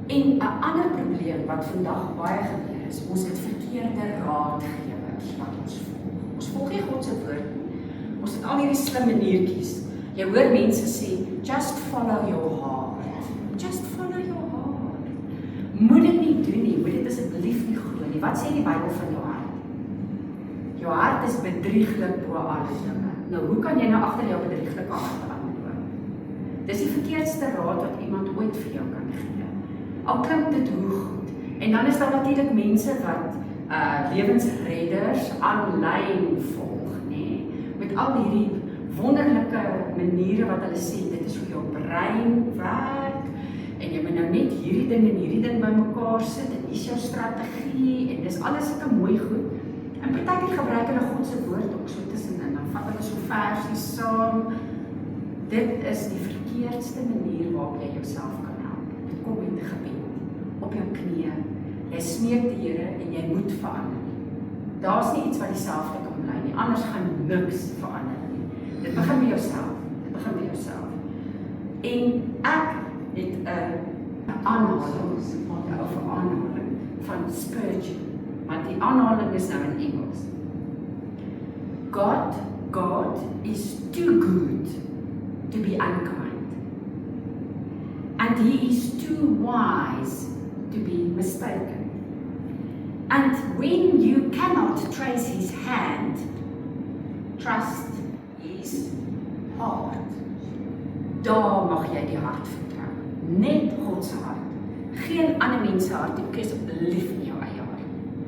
En 'n ander probleem wat vandag baie gebeur is, ons het verkeerde raadgewers wat ons volg. Ons volg nie God se woord nie. Ons het al hierdie slim maniertjies. Jy hoor mense sê, just follow your heart. Just follow your heart. Moet dit nie doen nie, moet dit asseblief nie glo nie. Wat sê die Bybel van jou hart? Jou hart is bedrieglik bo alle dinge. Nou, hoe kan jy nou agter jou bedrieglike hart aanloop? Dis die verkeerdste raad wat iemand ooit vir jou kan gee. Al klink dit hoe goed. En dan is daar natuurlik mense wat lewensredders aanlyn volg, nê? Met al hierdie wonderlike maniere wat hulle sê, dit is hoe jou brein werk, en jy moet nou net hierdie ding en hierdie ding bymekaar sit, en dis jou strategie, en dis alles sulke mooi goed. En partykeer gebruik hulle God se woord ook so tussenin, dan vat hulle so versies saam. Dit is die verkeerdste manier waarop jy jouself kan help. Dit kom met 'n gebed, op jou knieë. Jy smeek die Here en jy moet verander. Daar's nie iets wat dieselfde kan bly nie, anders gaan niks verander nie. Dit begin by jouself. Dit begin by jouself. En ek het 'n aanhaling van Spurgeon, want die aanhaling is nou in Engels. God is too good to be unkind, and he is too wise to be mistaken. And when you cannot trace his hand, trust his heart. Daar mag jy die hart vertrou. Net God se hart. Geen ander mens se hart, ek asseblief nie.